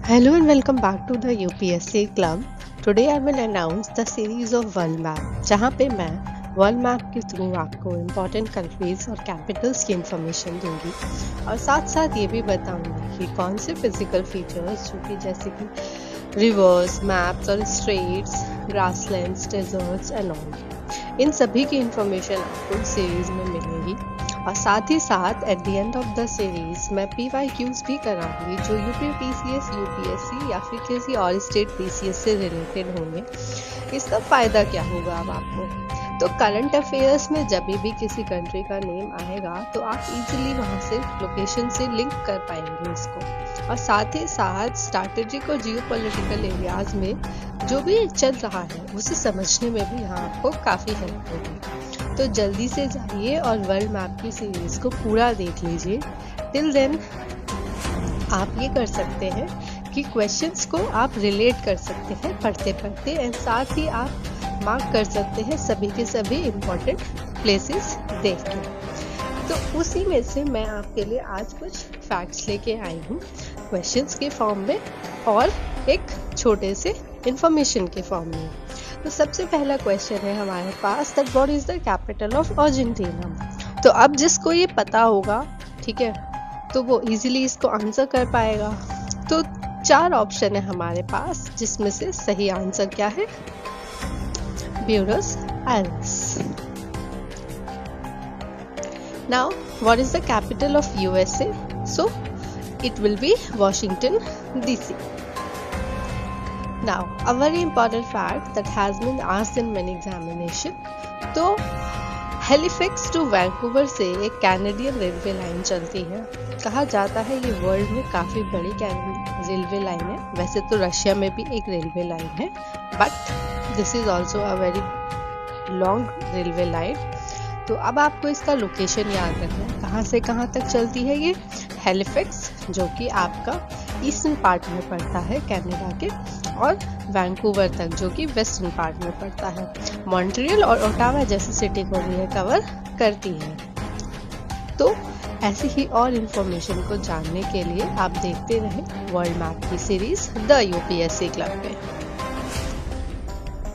Hello and welcome back to the UPSC Club. Today I will announce the series of World Map, जहाँ पे मैं world map के through आपको important countries और Capitals की information दूंगी और साथ साथ ये भी बताऊंगी कि कौन से फिजिकल फीचर्स जो कि जैसे कि रिवर्स, मैप्स और straits, grasslands, deserts and all, इन सभी की इंफॉर्मेशन आपको इस सीरीज में मिलेगी। और साथ ही साथ at the end of the series मैं PYQs भी कराऊंगी जो UPPCS, UPSC या फिर किसी और स्टेट PCS से रिलेटेड होंगे। इसका फ़ायदा क्या होगा अब आपको, तो करंट अफेयर्स में जब भी किसी कंट्री का नेम आएगा तो आप इजीली वहाँ से लोकेशन से लिंक कर पाएंगे इसको। और साथ ही साथ स्ट्रैटेजिक और जियोपॉलिटिकल एरियाज में जो भी चल रहा है उसे समझने में भी यहाँ आपको काफ़ी हेल्प होगी। तो जल्दी से जाइए और वर्ल्ड मैप की सीरीज को पूरा देख लीजिए। टिल देन आप ये कर सकते हैं कि क्वेश्चंस को आप रिलेट कर सकते हैं पढ़ते पढ़ते, एंड साथ ही आप मार्क कर सकते हैं सभी के सभी इम्पोर्टेंट प्लेसेस देख के। तो उसी में से मैं आपके लिए आज कुछ फैक्ट्स लेके आई हूँ क्वेश्चंस के फॉर्म में और एक छोटे से इंफॉर्मेशन के फॉर्म में। तो सबसे पहला क्वेश्चन है हमारे पास, that what is the capital of Argentina. तो अब जिसको ये पता होगा, ठीक है, तो वो इजीली इसको आंसर कर पाएगा। तो 4 ऑप्शन है हमारे पास जिसमें से सही आंसर क्या है, Buenos Aires. Now what is the capital of USA? So it will be Washington DC. Now, a very important fact that has been asked in many examination. तो हेलिफैक्स टू वैंकूवर से एक कैनेडियन रेलवे लाइन चलती है। कहा जाता है ये world में काफ़ी बड़ी रेलवे लाइन है। वैसे तो रशिया में भी एक रेलवे लाइन है, but this is also a very long railway line. तो अब आपको इसका लोकेशन याद रखना है, कहाँ से कहाँ तक चलती है ये। हेलिफैक्स जो कि आपका ईस्टर्न पार्ट में पड़ता है कनाडा के, और वैंकूवर तक जो कि वेस्टर्न पार्ट में पड़ता है। मॉन्ट्रियल और ओटावा जैसी सिटी को भी कवर करती है। तो ऐसी ही और इन्फॉर्मेशन को जानने के लिए आप देखते रहें वर्ल्ड मैप की सीरीज द UPSC क्लब पे।